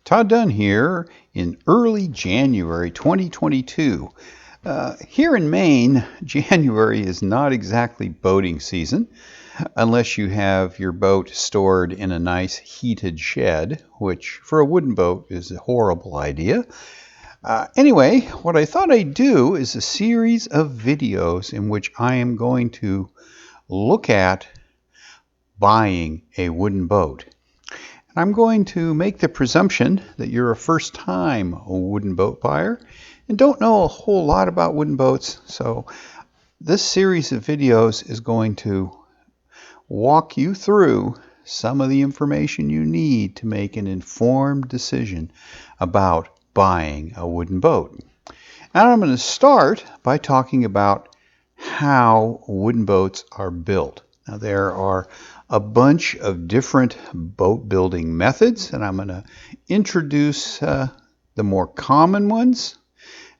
Todd Dunn here in early January 2022. Here in Maine, January is not exactly boating season unless you have your boat stored in a nice heated shed, which for a wooden boat is a horrible idea. Anyway, what I thought I'd do is a series of videos in which I am going to look at buying a wooden boat. I'm going to make the presumption that you're a first-time wooden boat buyer and don't know a whole lot about wooden boats, so this series of videos is going to walk you through some of the information you need to make an informed decision about buying a wooden boat. And I'm going to start by talking about how wooden boats are built. Now, there are a bunch of different boat building methods, and I'm going to introduce the more common ones.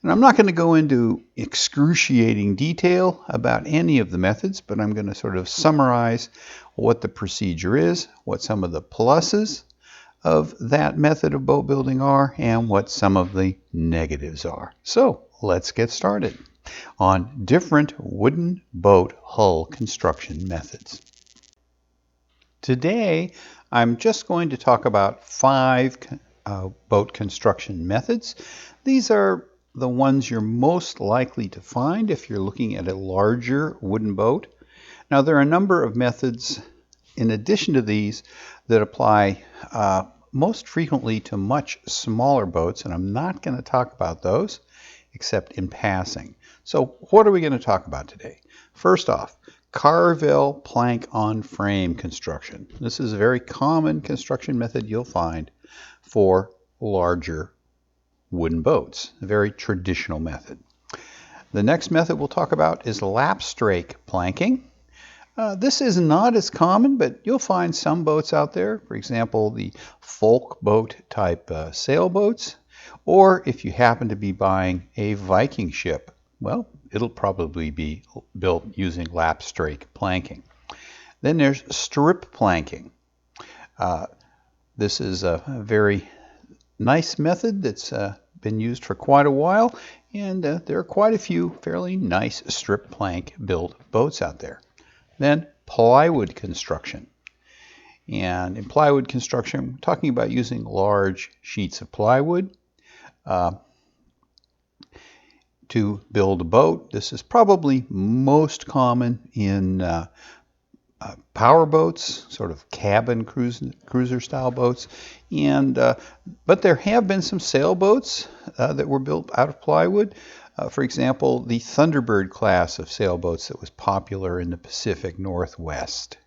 And I'm not going to go into excruciating detail about any of the methods, but I'm going to sort of summarize what the procedure is, what some of the pluses of that method of boat building are, and what some of the negatives are. So let's get started on different wooden boat hull construction methods. Today, I'm just going to talk about 5 boat construction methods. These are the ones you're most likely to find if you're looking at a larger wooden boat. Now, there are a number of methods in addition to these that apply most frequently to much smaller boats, and I'm not going to talk about those except in passing. So what are we going to talk about today? First off, Carvel plank on frame construction. This is a very common construction method you'll find for larger wooden boats, a very traditional method. The next method we'll talk about is Lapstrake planking. This is not as common, but you'll find some boats out there, for example, the folk boat type sailboats, or if you happen to be buying a Viking ship, well, it'll probably be built using Lapstrake planking. Then there's strip planking. This is a very nice method that's been used for quite a while, and there are quite a few fairly nice strip plank built boats out there. Then plywood construction. And in plywood construction, we're talking about using large sheets of plywood to build a boat. This is probably most common in power boats, sort of cabin cruiser style boats, and but there have been some sailboats that were built out of plywood. For example, the Thunderbird class of sailboats that was popular in the Pacific Northwest.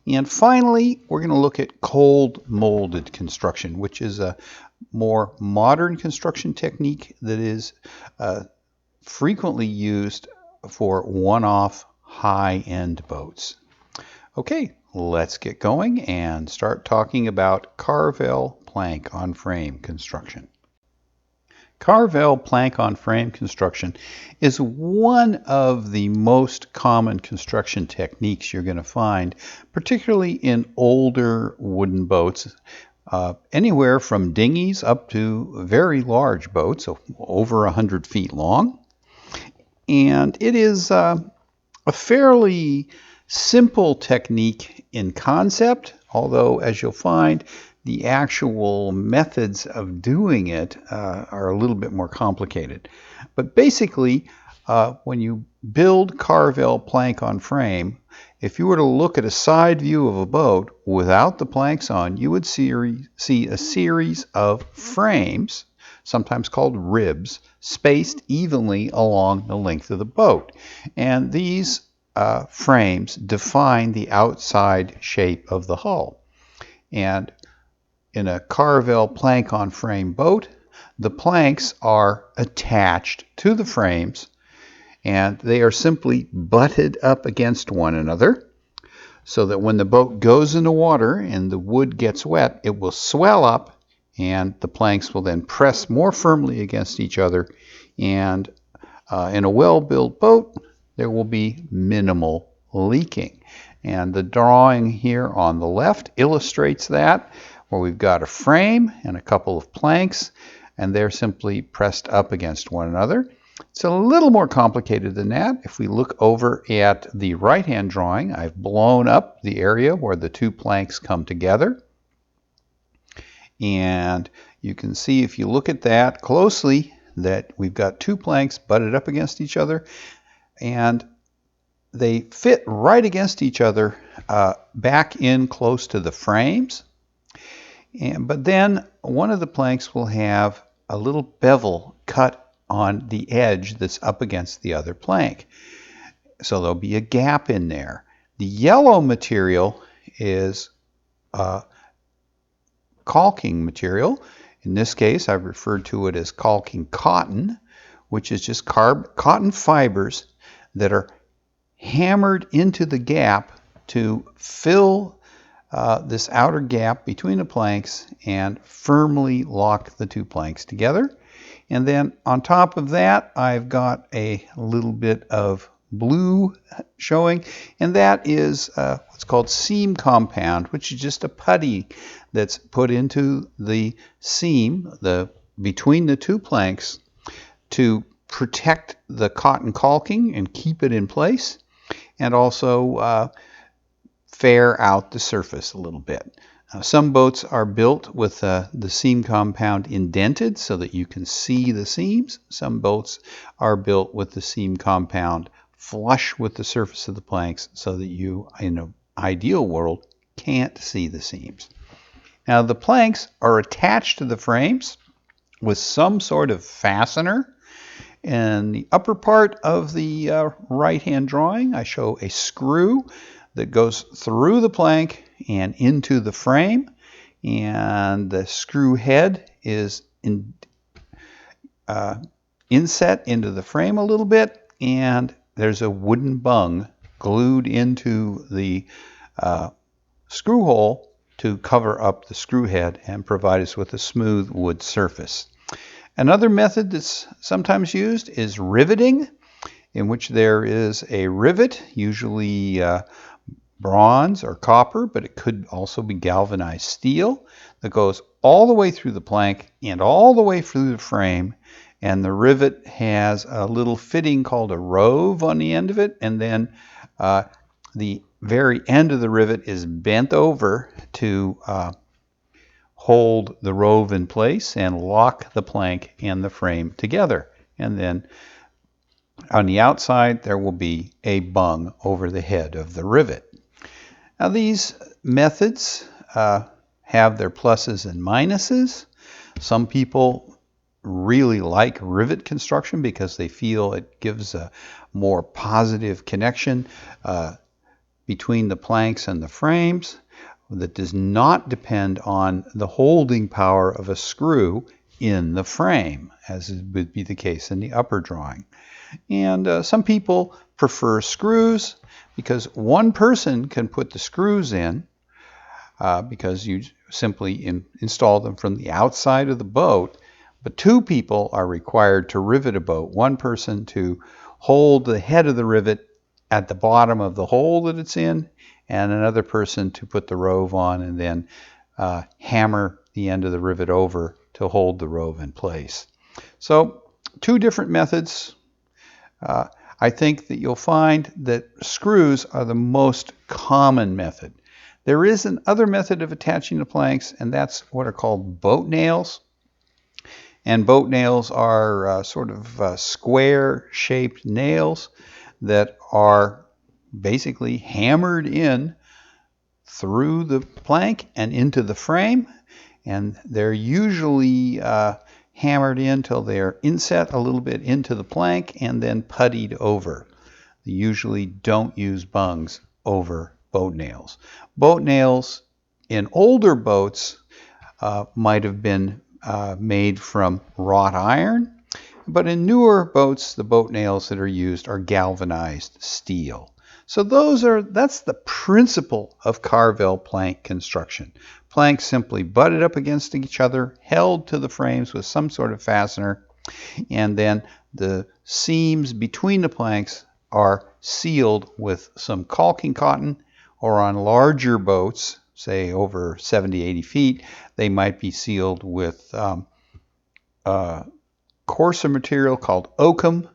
And finally, we're going to look at cold molded construction, which is a more modern construction technique that is frequently used for one-off high-end boats. Okay, let's get going and start talking about Carvel plank on frame construction. Carvel plank on frame construction is one of the most common construction techniques you're going to find, particularly in older wooden boats, anywhere from dinghies up to very large boats, so over 100 feet long. And it is a fairly simple technique in concept, although as you'll find, the actual methods of doing it are a little bit more complicated. But basically, when you build Carvel plank on frame, if you were to look at a side view of a boat without the planks on, you would see a series of frames, sometimes called ribs, spaced evenly along the length of the boat. And these frames define the outside shape of the hull. And in a Carvel plank on frame boat, the planks are attached to the frames and they are simply butted up against one another so that when the boat goes in the water and the wood gets wet, it will swell up and the planks will then press more firmly against each other. And in a well-built boat, there will be minimal leaking. And the drawing here on the left illustrates that, where we've got a frame and a couple of planks, and they're simply pressed up against one another. It's a little more complicated than that. If we look over at the right-hand drawing, I've blown up the area where the two planks come together. And you can see, if you look at that closely, that we've got two planks butted up against each other, and they fit right against each other back in close to the frames. But then one of the planks will have a little bevel cut on the edge that's up against the other plank. So there'll be a gap in there. The yellow material is caulking material. In this case, I've referred to it as caulking cotton, which is just cotton fibers that are hammered into the gap to fill this outer gap between the planks and firmly lock the two planks together. And then on top of that, I've got a little bit of blue showing, and that is what's called seam compound, which is just a putty that's put into the seam between the two planks to protect the cotton caulking and keep it in place, and also fair out the surface a little bit. Some boats are built with the seam compound indented so that you can see the seams. Some boats are built with the seam compound flush with the surface of the planks so that you, in an ideal world, can't see the seams. Now the planks are attached to the frames with some sort of fastener. In the upper part of the right-hand drawing, I show a screw that goes through the plank and into the frame, and the screw head is inset into the frame a little bit, and there's a wooden bung glued into the screw hole to cover up the screw head and provide us with a smooth wood surface. Another method that's sometimes used is riveting, in which there is a rivet, usually bronze or copper, but it could also be galvanized steel, that goes all the way through the plank and all the way through the frame. And the rivet has a little fitting called a rove on the end of it, and then the very end of the rivet is bent over to hold the rove in place and lock the plank and the frame together. And then on the outside there will be a bung over the head of the rivet. Now these methods have their pluses and minuses. Some people really like rivet construction because they feel it gives a more positive connection between the planks and the frames that does not depend on the holding power of a screw in the frame, as would be the case in the upper drawing. And some people prefer screws because one person can put the screws in because you simply install them from the outside of the boat, but two people are required to rivet a boat. One person to hold the head of the rivet at the bottom of the hole that it's in, and another person to put the rove on and then hammer the end of the rivet over to hold the rove in place. So two different methods. I think that you'll find that screws are the most common method. There is another method of attaching the planks, and that's what are called boat nails. And boat nails are sort of square-shaped nails that are basically hammered in through the plank and into the frame. And they're usually hammered in till they're inset a little bit into the plank and then puttied over. They usually don't use bungs over boat nails. Boat nails in older boats might have been made from wrought iron, but in newer boats, the boat nails that are used are galvanized steel. So that's the principle of Carvel plank construction. Planks simply butted up against each other, held to the frames with some sort of fastener, and then the seams between the planks are sealed with some caulking cotton, or on larger boats, say over 70, 80 feet, they might be sealed with coarser material called oakum,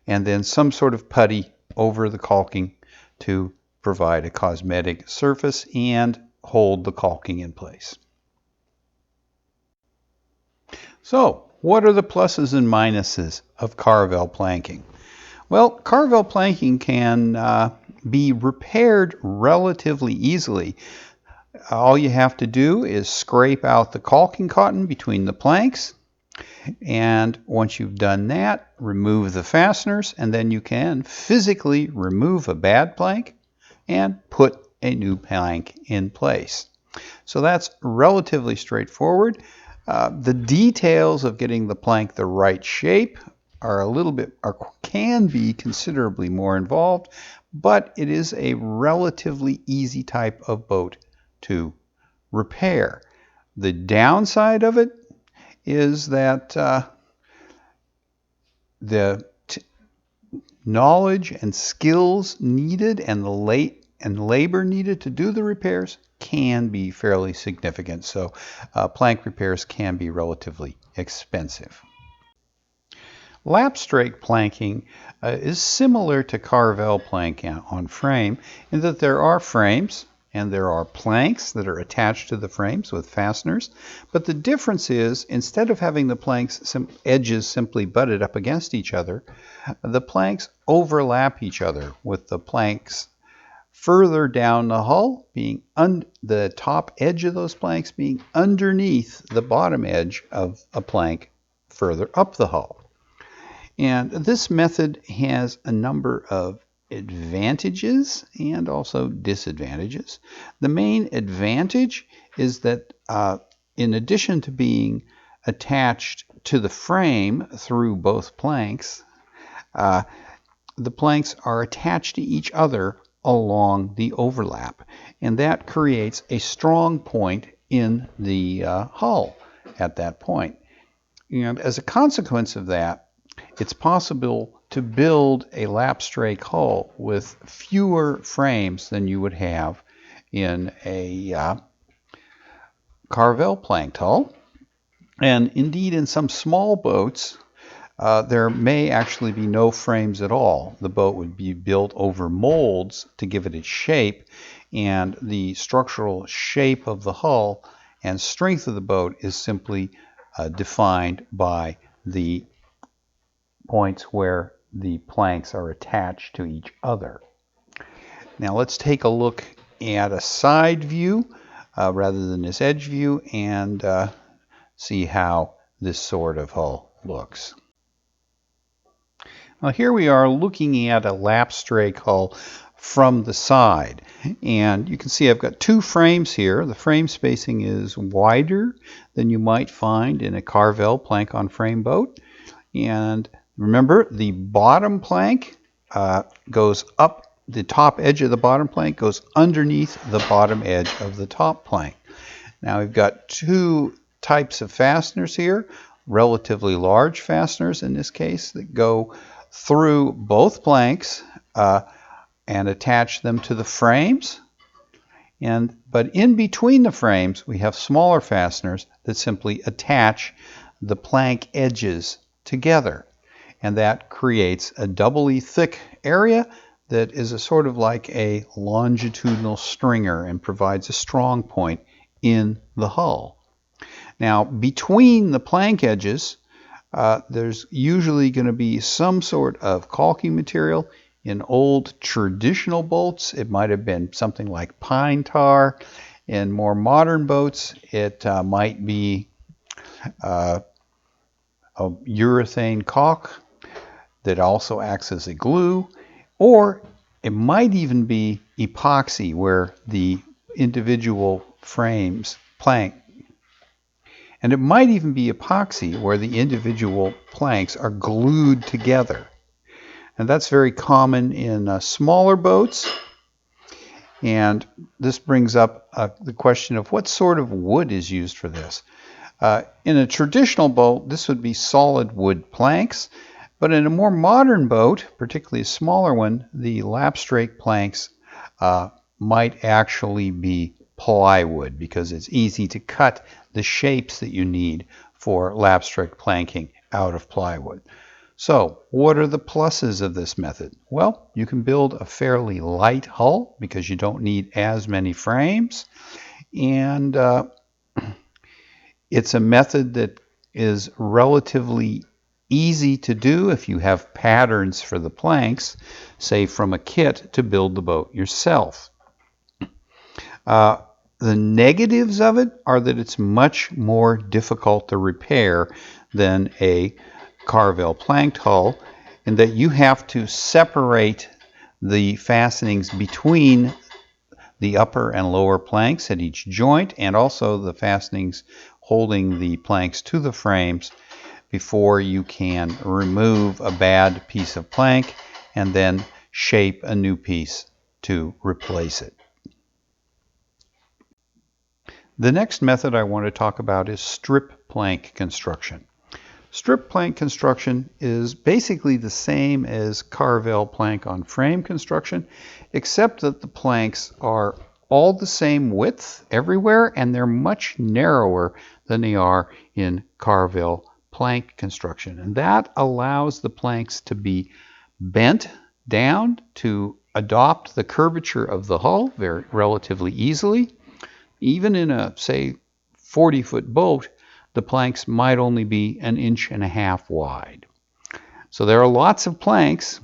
and then some sort of putty over the caulking to provide a cosmetic surface and hold the caulking in place. So, what are the pluses and minuses of Carvel planking? Well, Carvel planking can be repaired relatively easily. All you have to do is scrape out the caulking cotton between the planks, and once you've done that, remove the fasteners, and then you can physically remove a bad plank and put a new plank in place. So that's relatively straightforward. The details of getting the plank the right shape can be considerably more involved, but it is a relatively easy type of boat to repair. The downside of it is that the knowledge and skills needed and labor needed to do the repairs can be fairly significant. So plank repairs can be relatively expensive. Lapstrake planking is similar to Carvel planking on frame in that there are frames and there are planks that are attached to the frames with fasteners. But the difference is, instead of having the planks edges simply butted up against each other, the planks overlap each other, with the planks further down the hull being the top edge of those planks being underneath the bottom edge of a plank further up the hull. And this method has a number of advantages and also disadvantages. The main advantage is that in addition to being attached to the frame through both planks, the planks are attached to each other along the overlap, and that creates a strong point in the hull at that point. And as a consequence of that, it's possible to build a Lapstrake hull with fewer frames than you would have in a Carvel planked hull. And indeed, in some small boats, there may actually be no frames at all. The boat would be built over molds to give it its shape, and the structural shape of the hull and strength of the boat is simply defined by the points where the planks are attached to each other. Now let's take a look at a side view rather than this edge view and see how this sort of hull looks. Now here we are looking at a Lapstrake hull from the side, and you can see I've got two frames here. The frame spacing is wider than you might find in a Carvel plank on frame boat, and remember, the bottom plank goes up, the top edge of the bottom plank goes underneath the bottom edge of the top plank. Now we've got two types of fasteners here, relatively large fasteners in this case, that go through both planks and attach them to the frames. But in between the frames, we have smaller fasteners that simply attach the plank edges together. And that creates a doubly thick area that is a sort of like a longitudinal stringer and provides a strong point in the hull. Now, between the plank edges, there's usually going to be some sort of caulking material. In old traditional boats, it might have been something like pine tar. In more modern boats, it might be a urethane caulk that also acts as a glue, or it might even be epoxy where the individual frames plank. And it might even be epoxy where the individual planks are glued together. And that's very common in smaller boats. And this brings up the question of what sort of wood is used for this. In a traditional boat, this would be solid wood planks. But in a more modern boat, particularly a smaller one, the Lapstrake planks might actually be plywood because it's easy to cut the shapes that you need for Lapstrake planking out of plywood. So, what are the pluses of this method? Well, you can build a fairly light hull because you don't need as many frames, and it's a method that is relatively easy to do if you have patterns for the planks, say from a kit, to build the boat yourself. The negatives of it are that it's much more difficult to repair than a Carvel planked hull, in that you have to separate the fastenings between the upper and lower planks at each joint, and also the fastenings holding the planks to the frames before you can remove a bad piece of plank and then shape a new piece to replace it. The next method I want to talk about is strip plank construction. Strip plank construction is basically the same as Carvel plank on frame construction, except that the planks are all the same width everywhere, and they're much narrower than they are in Carvel plank construction. And that allows the planks to be bent down to adopt the curvature of the hull very relatively easily. Even in a, say, 40-foot boat, the planks might only be 1.5 inches wide. So there are lots of planks,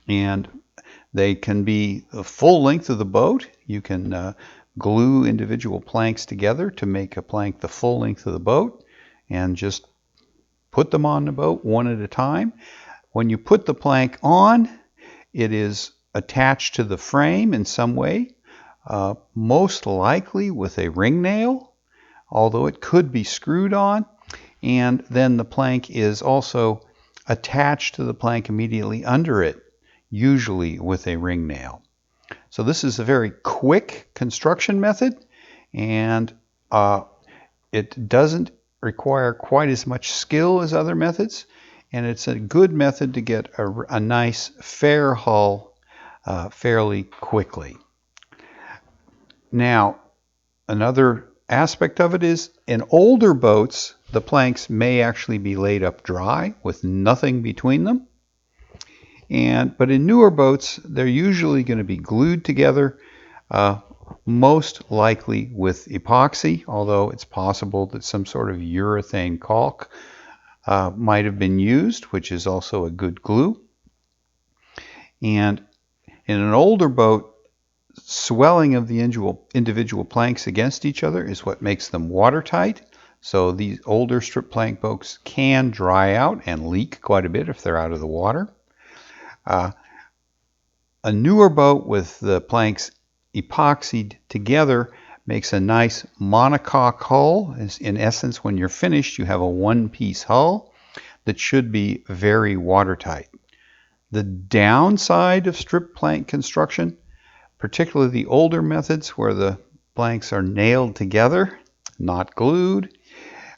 and they can be the full length of the boat. You can glue individual planks together to make a plank the full length of the boat and just put them on the boat one at a time. When you put the plank on, it is attached to the frame in some way, most likely with a ring nail, although it could be screwed on, and then the plank is also attached to the plank immediately under it, usually with a ring nail. So this is a very quick construction method, and it doesn't require quite as much skill as other methods, and it's a good method to get a nice fair hull fairly quickly. Now, another aspect of it is in older boats, the planks may actually be laid up dry with nothing between them. But in newer boats, they're usually going to be glued together, most likely with epoxy, although it's possible that some sort of urethane caulk might have been used, which is also a good glue. And in an older boat, swelling of the individual planks against each other is what makes them watertight. So these older strip plank boats can dry out and leak quite a bit if they're out of the water. A newer boat with the planks epoxied together makes a nice monocoque hull. In essence, when you're finished, you have a one-piece hull that should be very watertight. The downside of strip plank construction, particularly the older methods where the planks are nailed together, not glued,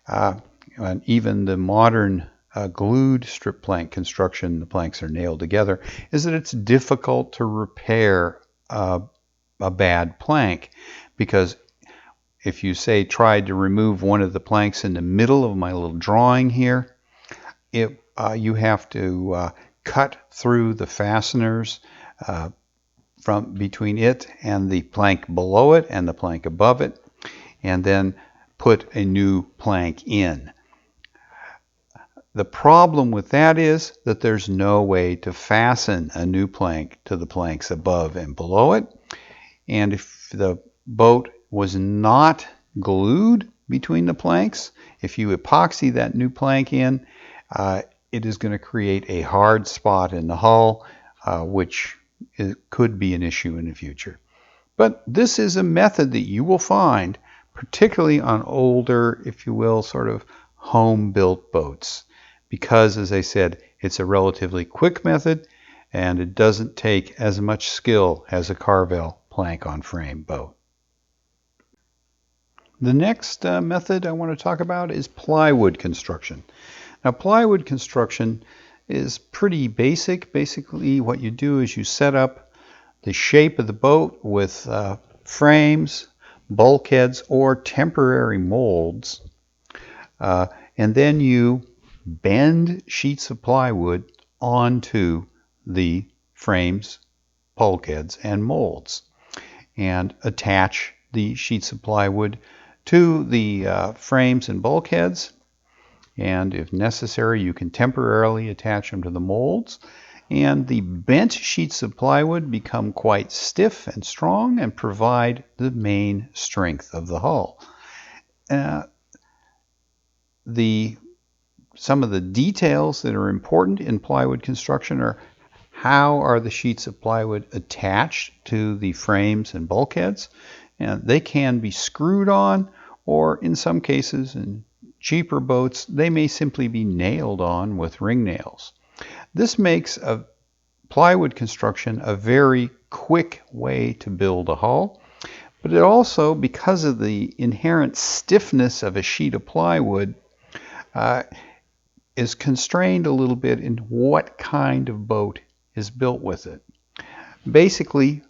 and even the modern glued strip plank construction, the planks are nailed together, is that it's difficult to repair a bad plank, because if you say tried to remove one of the planks in the middle of my little drawing here, you have to cut through the fasteners from between it and the plank below it and the plank above it, and then put a new plank in. The problem with that is that there's no way to fasten a new plank to the planks above and below it. And if the boat was not glued between the planks, if you epoxy that new plank in, it is going to create a hard spot in the hull, which could be an issue in the future. But this is a method that you will find, particularly on older, if you will, sort of home-built boats, because, as I said, it's a relatively quick method, and it doesn't take as much skill as a Carvel plank on frame boat. The next method I want to talk about is plywood construction. Now, plywood construction is pretty basic. Basically, what you do is you set up the shape of the boat with frames bulkheads, or temporary molds. And then you bend sheets of plywood onto the frames, bulkheads, and molds, and attach the sheets of plywood to the frames and bulkheads. And if necessary, you can temporarily attach them to the molds. And the bent sheets of plywood become quite stiff and strong and provide the main strength of the hull. Some of the details that are important in plywood construction are how are the sheets of plywood attached to the frames and bulkheads. And they can be screwed on, or in some cases, in cheaper boats, they may simply be nailed on with ring nails. This makes a plywood construction a very quick way to build a hull, but it also, because of the inherent stiffness of a sheet of plywood, is constrained a little bit in what kind of boat is built with it. Basically,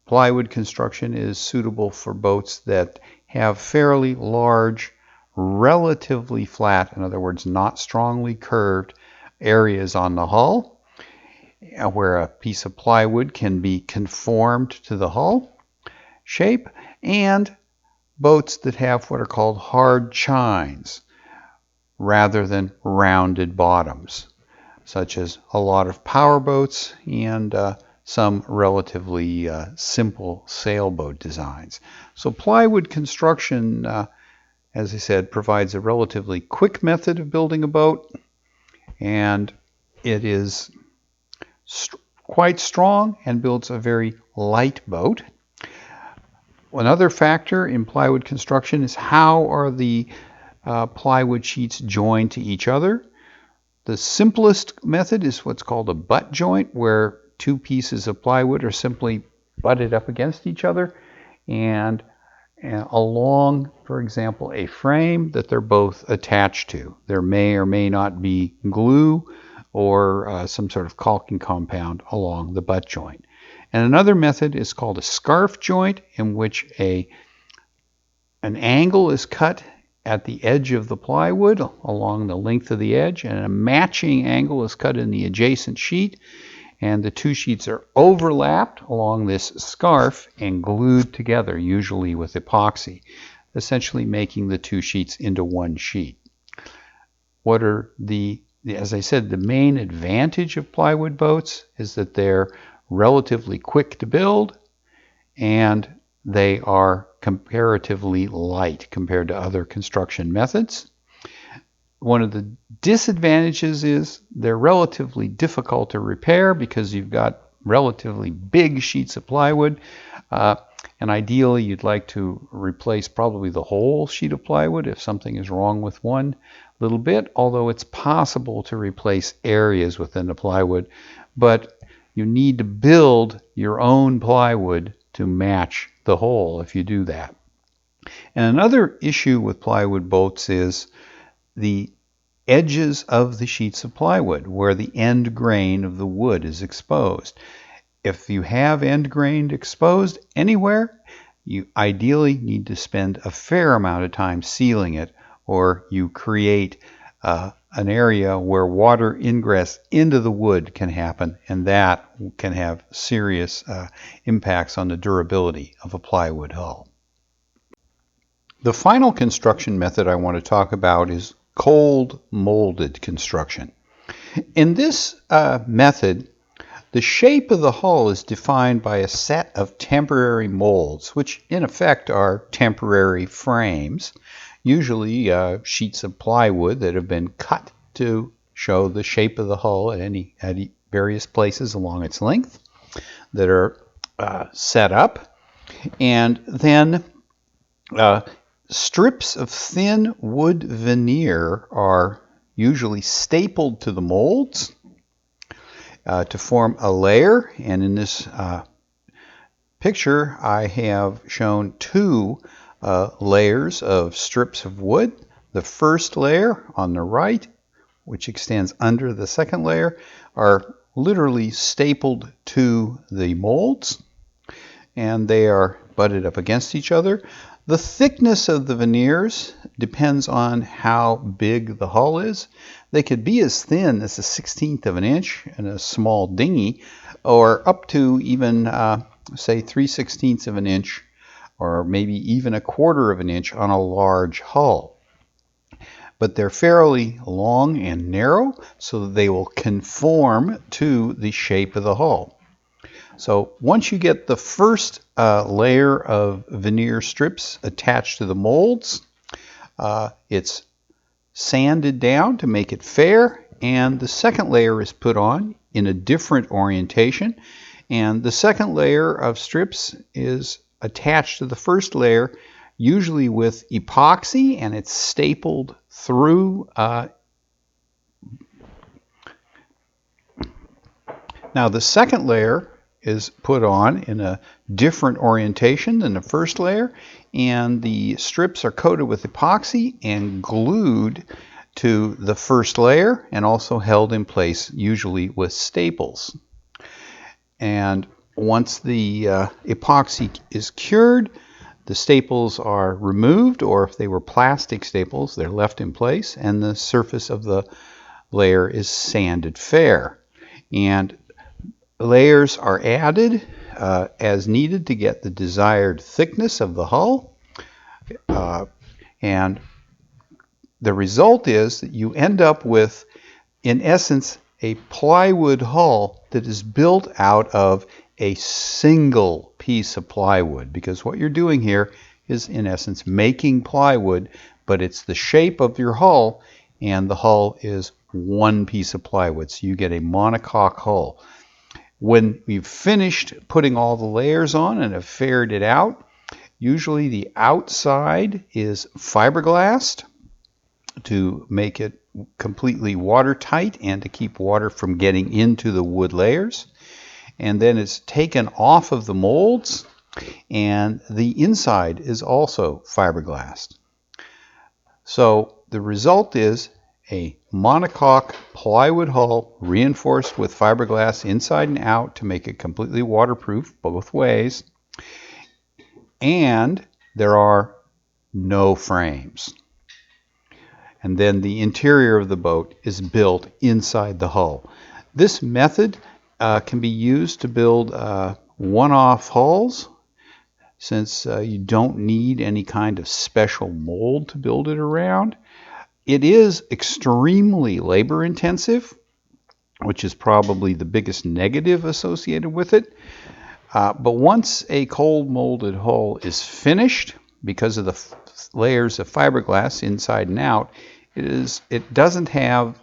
plywood construction is suitable for boats that have fairly large, relatively flat, in other words, not strongly curved areas on the hull, where a piece of plywood can be conformed to the hull shape, and boats that have what are called hard chines rather than rounded bottoms, such as a lot of power boats and some relatively simple sailboat designs. So plywood construction, as I said, provides a relatively quick method of building a boat, and it is quite strong and builds a very light boat. Another factor in plywood construction is how are the plywood sheets joined to each other. The simplest method is what's called a butt joint, where two pieces of plywood are simply butted up against each other and along, for example, a frame that they're both attached to. There may or may not be glue or some sort of caulking compound along the butt joint. And another method is called a scarf joint, in which an angle is cut at the edge of the plywood along the length of the edge, and a matching angle is cut in the adjacent sheet, and the two sheets are overlapped along this scarf and glued together, usually with epoxy, essentially making the two sheets into one sheet. What are as I said, the main advantage of plywood boats is that they're relatively quick to build, and they are comparatively light compared to other construction methods. One of the disadvantages is they're relatively difficult to repair because you've got relatively big sheets of plywood, and ideally you'd like to replace probably the whole sheet of plywood if something is wrong with one little bit, although it's possible to replace areas within the plywood, but you need to build your own plywood to match the whole if you do that. And another issue with plywood boats is the edges of the sheets of plywood, where the end grain of the wood is exposed. If you have end grain exposed anywhere, you ideally need to spend a fair amount of time sealing it, or you create an area where water ingress into the wood can happen, and that can have serious impacts on the durability of a plywood hull. The final construction method I want to talk about is cold molded construction. In this method, the shape of the hull is defined by a set of temporary molds, which in effect are temporary frames, usually sheets of plywood that have been cut to show the shape of the hull at various places along its length that are set up. And then strips of thin wood veneer are usually stapled to the molds to form a layer. And in this picture, I have shown two layers of strips of wood. The first layer on the right, which extends under the second layer, are literally stapled to the molds, and they are butted up against each other. The thickness of the veneers depends on how big the hull is. They could be as thin as a 1/16 of an inch in a small dinghy, or up to even, say, 3/16 of an inch, or maybe even 1/4 of an inch on a large hull. But they're fairly long and narrow, so that they will conform to the shape of the hull. So once you get the first layer of veneer strips attached to the molds, it's sanded down to make it fair, and the second layer is put on in a different orientation, and the second layer of strips is attached to the first layer, usually with epoxy, and it's stapled through. Now the second layer is put on in a different orientation than the first layer, and the strips are coated with epoxy and glued to the first layer, and also held in place usually with staples. And once the epoxy is cured, the staples are removed, or if they were plastic staples, they're left in place, and the surface of the layer is sanded fair. And layers are added as needed to get the desired thickness of the hull, and the result is that you end up with, in essence, a plywood hull that is built out of a single piece of plywood, because what you're doing here is, in essence, making plywood, but it's the shape of your hull, and the hull is one piece of plywood, so you get a monocoque hull. When we've finished putting all the layers on and have faired it out, usually the outside is fiberglassed to make it completely watertight and to keep water from getting into the wood layers. And then it's taken off of the molds, and the inside is also fiberglassed. So the result is a monocoque plywood hull reinforced with fiberglass inside and out to make it completely waterproof both ways. And there are no frames. And then the interior of the boat is built inside the hull. This method can be used to build one-off hulls, since you don't need any kind of special mold to build it around. It is extremely labor intensive, which is probably the biggest negative associated with it. But once a cold molded hull is finished, because of the layers of fiberglass inside and out, it doesn't have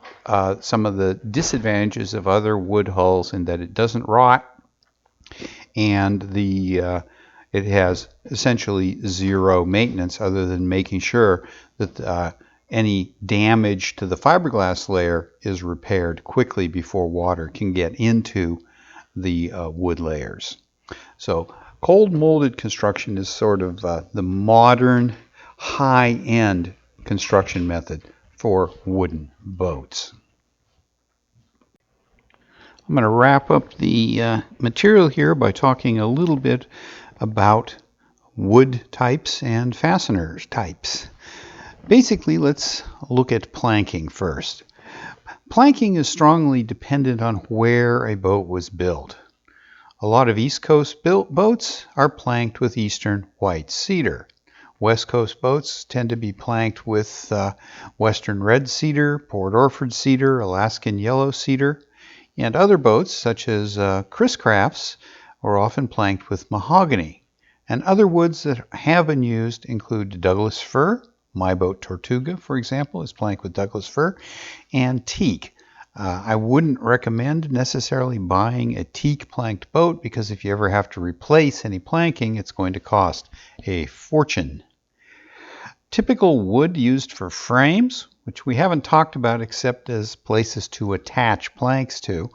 some of the disadvantages of other wood hulls in that it doesn't rot, and it has essentially zero maintenance other than making sure that any damage to the fiberglass layer is repaired quickly before water can get into the wood layers. So cold molded construction is sort of the modern high-end construction method for wooden boats. I'm going to wrap up the material here by talking a little bit about wood types and fastener types. Basically, let's look at planking first. Planking is strongly dependent on where a boat was built. A lot of East Coast built boats are planked with Eastern white cedar. West Coast boats tend to be planked with Western red cedar, Port Orford cedar, Alaskan yellow cedar, and other boats, such as Chris Crafts, are often planked with mahogany. And other woods that have been used include Douglas fir. My boat Tortuga, for example, is planked with Douglas fir, and teak. I wouldn't recommend necessarily buying a teak planked boat, because if you ever have to replace any planking, it's going to cost a fortune. Typical wood used for frames, which we haven't talked about except as places to attach planks to,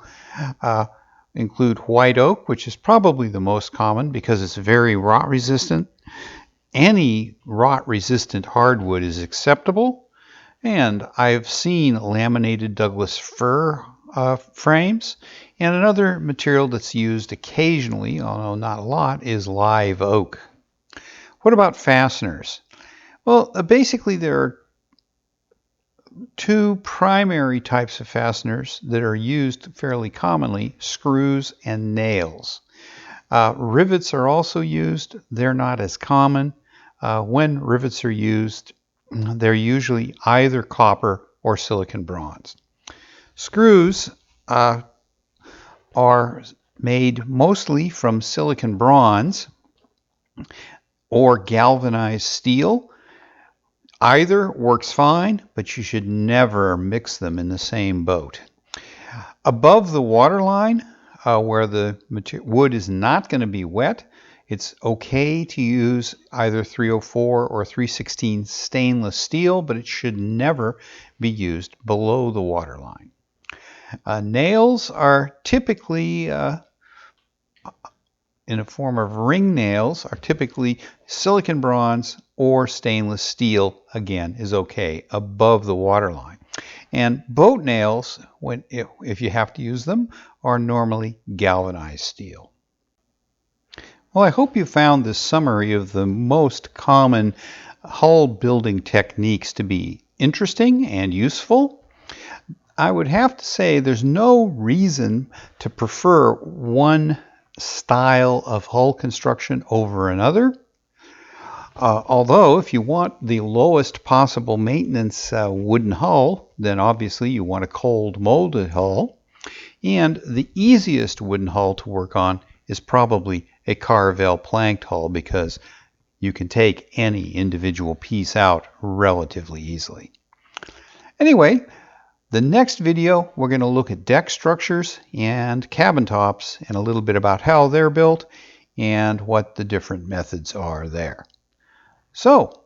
include white oak, which is probably the most common because it's very rot resistant. Any rot resistant hardwood is acceptable, and I've seen laminated Douglas fir frames. And another material that's used occasionally, although not a lot, is live oak. What about fasteners? Well, basically there are two primary types of fasteners that are used fairly commonly: screws and nails. Rivets are also used. They're not as common. When rivets are used, they're usually either copper or silicon bronze. Screws are made mostly from silicon bronze or galvanized steel. Either works fine, but you should never mix them in the same boat. Above the waterline, where the wood is not going to be wet, it's okay to use either 304 or 316 stainless steel, but it should never be used below the waterline. Nails are typically, in a form of ring nails, are typically silicon bronze or stainless steel, again, is okay above the waterline. And boat nails, if you have to use them, are normally galvanized steel. Well, I hope you found this summary of the most common hull building techniques to be interesting and useful. I would have to say there's no reason to prefer one style of hull construction over another. Although if you want the lowest possible maintenance wooden hull, then obviously you want a cold molded hull. And the easiest wooden hull to work on is probably a Carvel planked hull, because you can take any individual piece out relatively easily. Anyway, the next video we're going to look at deck structures and cabin tops and a little bit about how they're built and what the different methods are there. So,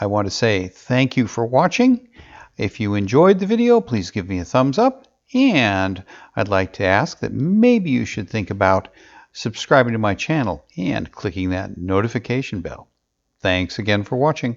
I want to say thank you for watching. If you enjoyed the video, please give me a thumbs up, and I'd like to ask that maybe you should think about subscribing to my channel and clicking that notification bell. Thanks again for watching.